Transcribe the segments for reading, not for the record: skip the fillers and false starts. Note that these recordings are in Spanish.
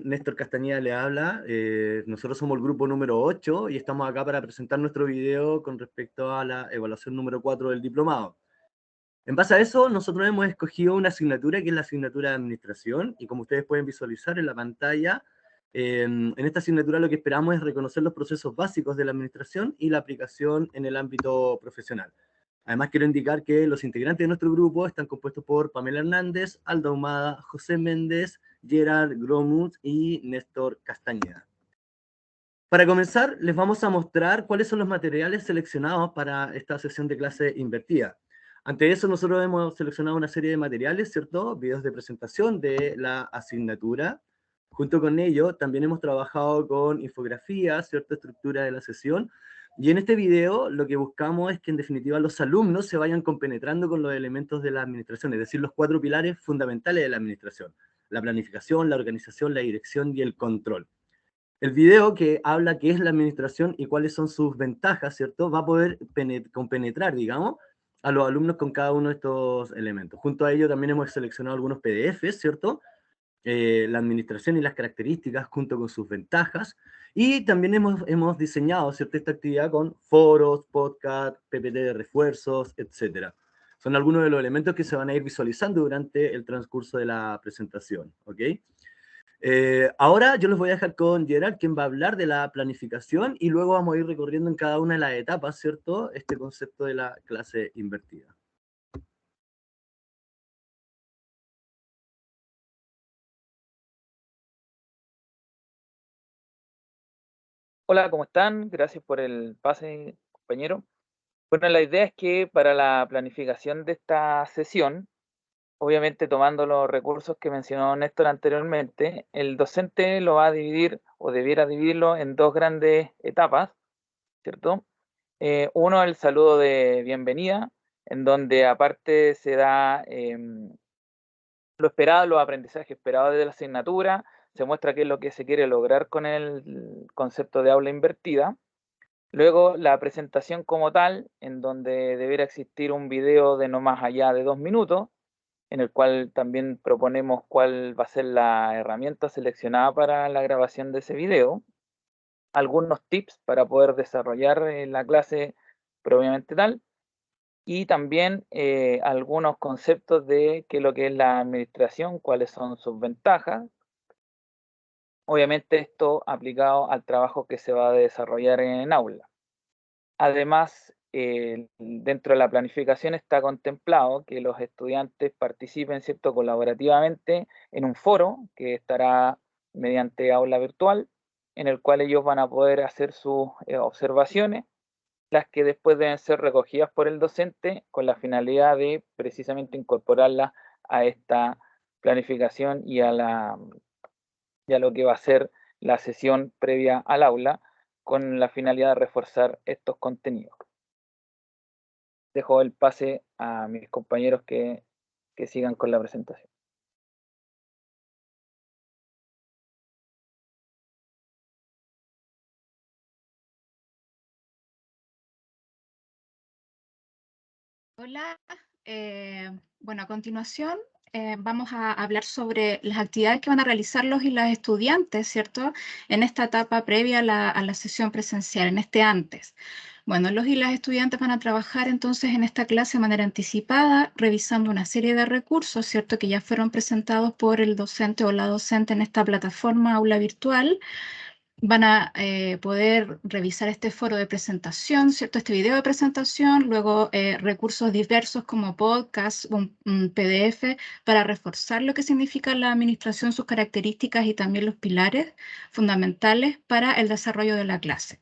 Néstor Castañeda le habla. Nosotros somos el grupo número 8 y estamos acá para presentar nuestro video con respecto a la evaluación número 4 del diplomado. En base a eso, nosotros hemos escogido una asignatura que es la asignatura de administración, y como ustedes pueden visualizar en la pantalla, en esta asignatura lo que esperamos es reconocer los procesos básicos de la administración y la aplicación en el ámbito profesional. Además, quiero indicar que los integrantes de nuestro grupo están compuestos por Pamela Hernández, Alda Ahumada, José Méndez, Gerard Gromut y Néstor Castañeda. Para comenzar, les vamos a mostrar cuáles son los materiales seleccionados para esta sesión de clase invertida. Ante eso, nosotros hemos seleccionado una serie de materiales, ¿cierto? Videos de presentación de la asignatura. Junto con ello, también hemos trabajado con infografías, ¿cierto? Estructura de la sesión. Y en este video, lo que buscamos es que, en definitiva, los alumnos se vayan compenetrando con los elementos de la administración, es decir, los 4 pilares fundamentales de la administración: la planificación, la organización, la dirección y el control. El video que habla qué es la administración y cuáles son sus ventajas, ¿cierto? Va a poder compenetrar, digamos, a los alumnos con cada uno de estos elementos. Junto a ello también hemos seleccionado algunos PDFs, ¿cierto? La administración y las características junto con sus ventajas. Y también hemos diseñado, ¿cierto?, esta actividad con foros, podcast, PPT de refuerzos, etc. Son algunos de los elementos que se van a ir visualizando durante el transcurso de la presentación, ¿ok? Ahora yo los voy a dejar con Gerard, quien va a hablar de la planificación, y luego vamos a ir recorriendo en cada una de las etapas, ¿cierto?, este concepto de la clase invertida. Hola, ¿cómo están? Gracias por el pase, compañero. Bueno, la idea es que para la planificación de esta sesión, obviamente tomando los recursos que mencionó Néstor anteriormente, el docente lo va a dividir o debiera dividirlo en 2 grandes etapas, ¿cierto? Uno, el saludo de bienvenida, en donde aparte se da lo esperado, los aprendizajes esperados de la asignatura, se muestra qué es lo que se quiere lograr con el concepto de aula invertida. Luego, la presentación como tal, en donde debiera existir un video de no más allá de 2 minutos, en el cual también proponemos cuál va a ser la herramienta seleccionada para la grabación de ese video, algunos tips para poder desarrollar la clase propiamente tal, y también algunos conceptos de qué es lo que es la administración, cuáles son sus ventajas. Obviamente esto aplicado al trabajo que se va a desarrollar en aula. Además, dentro de la planificación está contemplado que los estudiantes participen, ¿cierto?, colaborativamente en un foro que estará mediante aula virtual, en el cual ellos van a poder hacer sus observaciones, las que después deben ser recogidas por el docente con la finalidad de precisamente incorporarlas a esta planificación y a lo que va a ser la sesión previa al aula, con la finalidad de reforzar estos contenidos. Dejo el pase a mis compañeros que sigan con la presentación. Hola, bueno, a continuación vamos a hablar sobre las actividades que van a realizar los y las estudiantes, ¿cierto?, en esta etapa previa a la sesión presencial, en este antes. Bueno, los y las estudiantes van a trabajar entonces en esta clase de manera anticipada, revisando una serie de recursos, ¿cierto?, que ya fueron presentados por el docente o la docente en esta plataforma aula virtual. Van a poder revisar este foro de presentación, ¿cierto?, este video de presentación, luego recursos diversos como podcast, un PDF, para reforzar lo que significa la administración, sus características y también los pilares fundamentales para el desarrollo de la clase.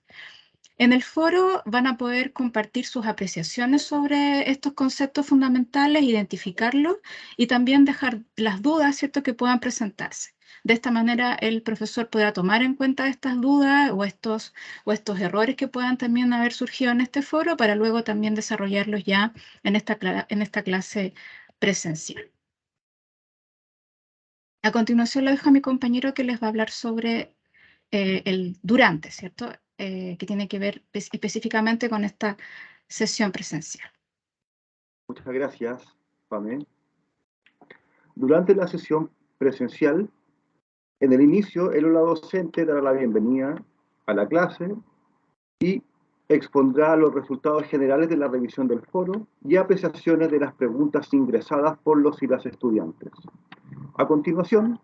En el foro van a poder compartir sus apreciaciones sobre estos conceptos fundamentales, identificarlos y también dejar las dudas, ¿cierto?, que puedan presentarse. De esta manera el profesor podrá tomar en cuenta estas dudas o estos errores que puedan también haber surgido en este foro, para luego también desarrollarlos ya en esta clase presencial. A continuación le dejo a mi compañero que les va a hablar sobre el durante, ¿cierto?, que tiene que ver específicamente con esta sesión presencial. Muchas gracias, Pamela. Durante la sesión presencial En el inicio, el aula docente dará la bienvenida a la clase y expondrá los resultados generales de la revisión del foro y apreciaciones de las preguntas ingresadas por los y las estudiantes. A continuación,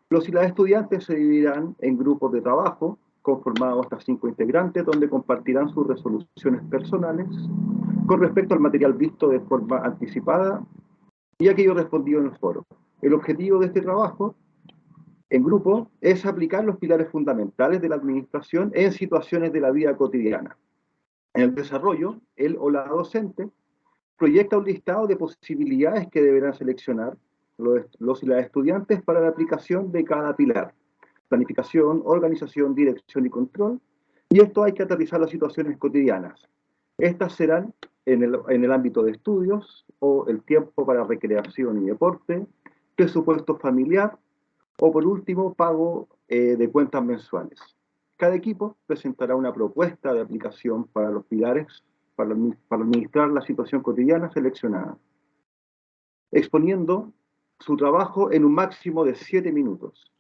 los y las estudiantes se dividirán en grupos de trabajo conformados hasta 5 integrantes, donde compartirán sus resoluciones personales con respecto al material visto de forma anticipada y aquello respondido en el foro. El objetivo de este trabajo en grupo es aplicar los pilares fundamentales de la administración en situaciones de la vida cotidiana. En el desarrollo, el o la docente proyecta un listado de posibilidades que deberán seleccionar los y las estudiantes para la aplicación de cada pilar: planificación, organización, dirección y control, y esto hay que aterrizar las situaciones cotidianas. Estas serán en el ámbito de estudios, o el tiempo para recreación y deporte, presupuesto familiar, o por último, pago de cuentas mensuales. Cada equipo presentará una propuesta de aplicación para los pilares para administrar la situación cotidiana seleccionada, exponiendo su trabajo en un máximo de 7 minutos.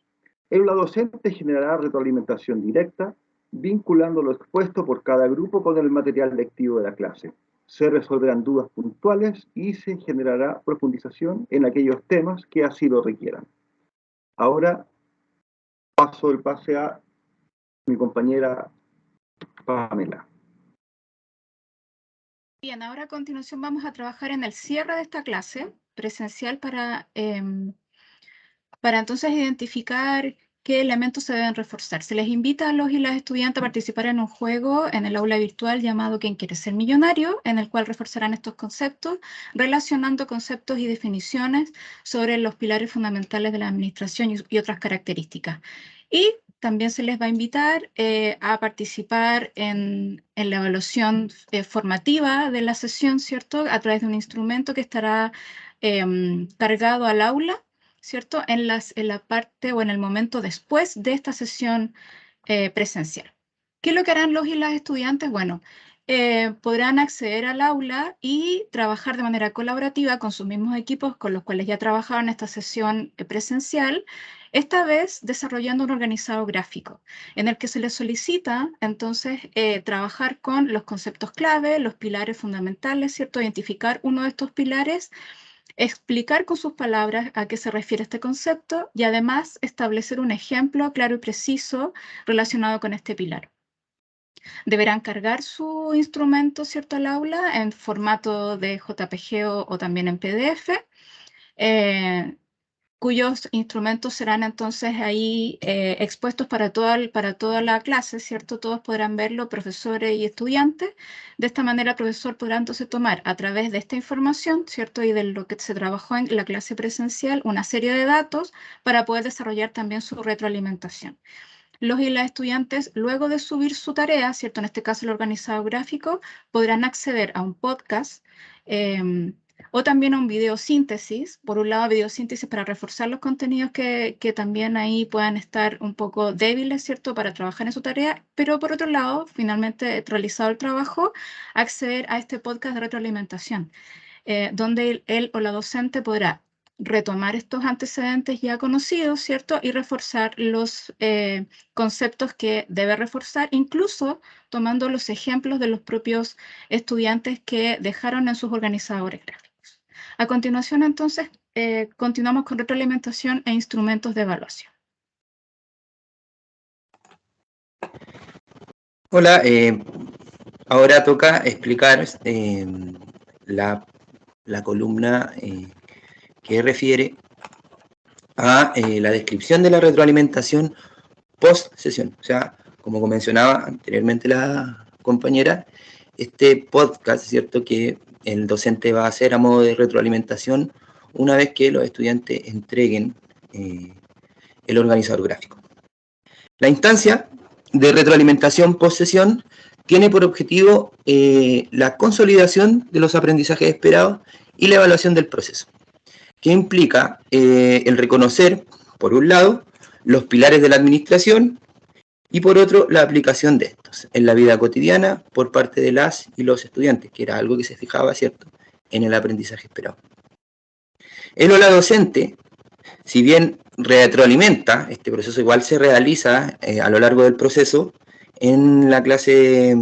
El aula docente generará retroalimentación directa, vinculando lo expuesto por cada grupo con el material lectivo de la clase. Se resolverán dudas puntuales y se generará profundización en aquellos temas que así lo requieran. Ahora paso el pase a mi compañera Pamela. Bien, ahora a continuación vamos a trabajar en el cierre de esta clase presencial para entonces identificar qué elementos se deben reforzar. Se les invita a los y las estudiantes a participar en un juego en el aula virtual llamado ¿Quién quiere ser millonario?, en el cual reforzarán estos conceptos, relacionando conceptos y definiciones sobre los pilares fundamentales de la administración y otras características. Y también se les va a invitar a participar en la evaluación formativa de la sesión, ¿cierto?, a través de un instrumento que estará cargado al aula, ¿cierto?, en la parte o en el momento después de esta sesión presencial. ¿Qué es lo que harán los y las estudiantes? Bueno, podrán acceder al aula y trabajar de manera colaborativa con sus mismos equipos con los cuales ya trabajaron en esta sesión presencial, esta vez desarrollando un organizado gráfico en el que se les solicita entonces trabajar con los conceptos clave, los pilares fundamentales, ¿cierto?, identificar uno de estos pilares, explicar con sus palabras a qué se refiere este concepto y además establecer un ejemplo claro y preciso relacionado con este pilar. Deberán cargar su instrumento, ¿cierto?, al aula en formato de JPG o también en PDF, cuyos instrumentos serán entonces ahí expuestos para toda la clase, ¿cierto? Todos podrán verlo, profesores y estudiantes. De esta manera el profesor podrá entonces tomar a través de esta información, ¿cierto?, y de lo que se trabajó en la clase presencial, una serie de datos para poder desarrollar también su retroalimentación. Los y las estudiantes, luego de subir su tarea, ¿cierto?, en este caso el organizado gráfico, podrán acceder a un podcast o también a un video síntesis. Por un lado, video síntesis para reforzar los contenidos que también ahí puedan estar un poco débiles, ¿cierto?, para trabajar en su tarea, pero por otro lado, finalmente realizado el trabajo, acceder a este podcast de retroalimentación, donde él o la docente podrá retomar estos antecedentes ya conocidos, ¿cierto?, y reforzar los conceptos que debe reforzar, incluso tomando los ejemplos de los propios estudiantes que dejaron en sus organizadores gráficos. A continuación, entonces, continuamos con retroalimentación e instrumentos de evaluación. Hola, ahora toca explicar la columna que refiere a la descripción de la retroalimentación post-sesión. O sea, como mencionaba anteriormente la compañera, este podcast, ¿cierto?, que el docente va a hacer a modo de retroalimentación una vez que los estudiantes entreguen el organizador gráfico. La instancia de retroalimentación post-sesión tiene por objetivo la consolidación de los aprendizajes esperados y la evaluación del proceso, que implica el reconocer, por un lado, los pilares de la administración y por otro, la aplicación de estos en la vida cotidiana por parte de las y los estudiantes, que era algo que se fijaba, ¿cierto?, en el aprendizaje esperado. El o la docente si bien retroalimenta, este proceso igual se realiza a lo largo del proceso en la clase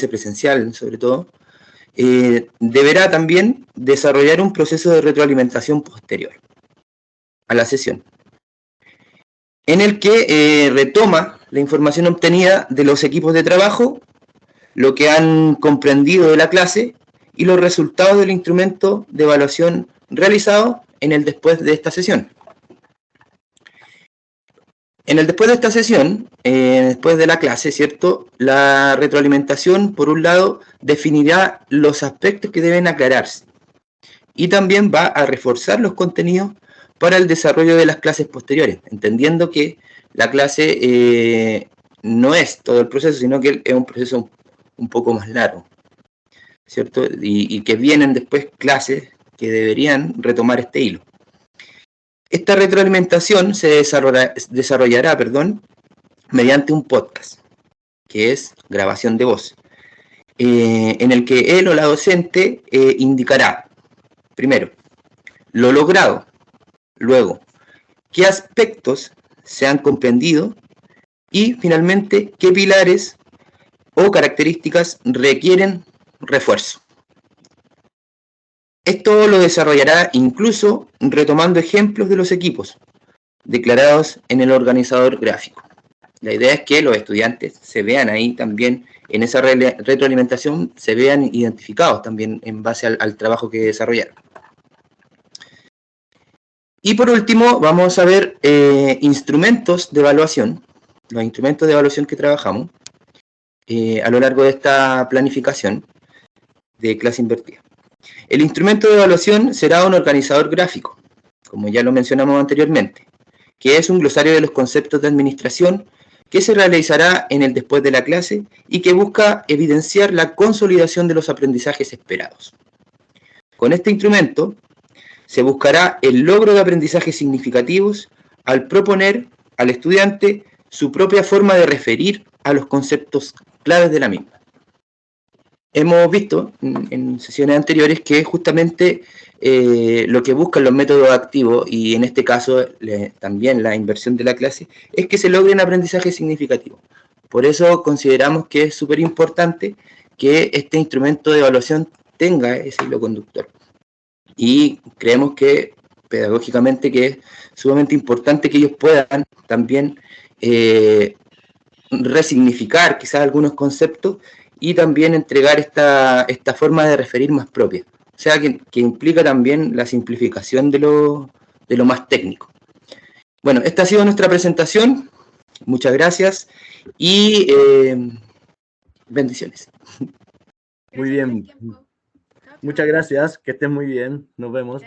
presencial, sobre todo, deberá también desarrollar un proceso de retroalimentación posterior a la sesión, en el que retoma la información obtenida de los equipos de trabajo, lo que han comprendido de la clase y los resultados del instrumento de evaluación realizado en el después de esta sesión. En el después de esta sesión, después de la clase, ¿cierto? La retroalimentación, por un lado, definirá los aspectos que deben aclararse y también va a reforzar los contenidos para el desarrollo de las clases posteriores, entendiendo que la clase no es todo el proceso, sino que es un proceso un poco más largo, ¿cierto? Y que vienen después clases que deberían retomar este hilo. Esta retroalimentación se desarrollará, mediante un podcast, que es grabación de voz, en el que él o la docente indicará, primero, lo logrado, luego, qué aspectos se han comprendido y, finalmente, qué pilares o características requieren refuerzo. Esto lo desarrollará incluso retomando ejemplos de los equipos declarados en el organizador gráfico. La idea es que los estudiantes se vean ahí también, en esa retroalimentación, se vean identificados también en base al trabajo que desarrollaron. Y por último, vamos a ver instrumentos de evaluación, los instrumentos de evaluación que trabajamos a lo largo de esta planificación de clase invertida. El instrumento de evaluación será un organizador gráfico, como ya lo mencionamos anteriormente, que es un glosario de los conceptos de administración que se realizará en el después de la clase y que busca evidenciar la consolidación de los aprendizajes esperados. Con este instrumento se buscará el logro de aprendizajes significativos al proponer al estudiante su propia forma de referir a los conceptos claves de la misma. Hemos visto en sesiones anteriores que justamente lo que buscan los métodos activos, y en este caso también la inversión de la clase, es que se logren aprendizajes significativos. Por eso consideramos que es súper importante que este instrumento de evaluación tenga ese hilo conductor. Y creemos que pedagógicamente que es sumamente importante que ellos puedan también resignificar quizás algunos conceptos y también entregar esta forma de referir más propia. O sea, que implica también la simplificación de lo más técnico. Bueno, esta ha sido nuestra presentación. Muchas gracias y bendiciones. Muy bien. Muchas gracias. Que estén muy bien. Nos vemos.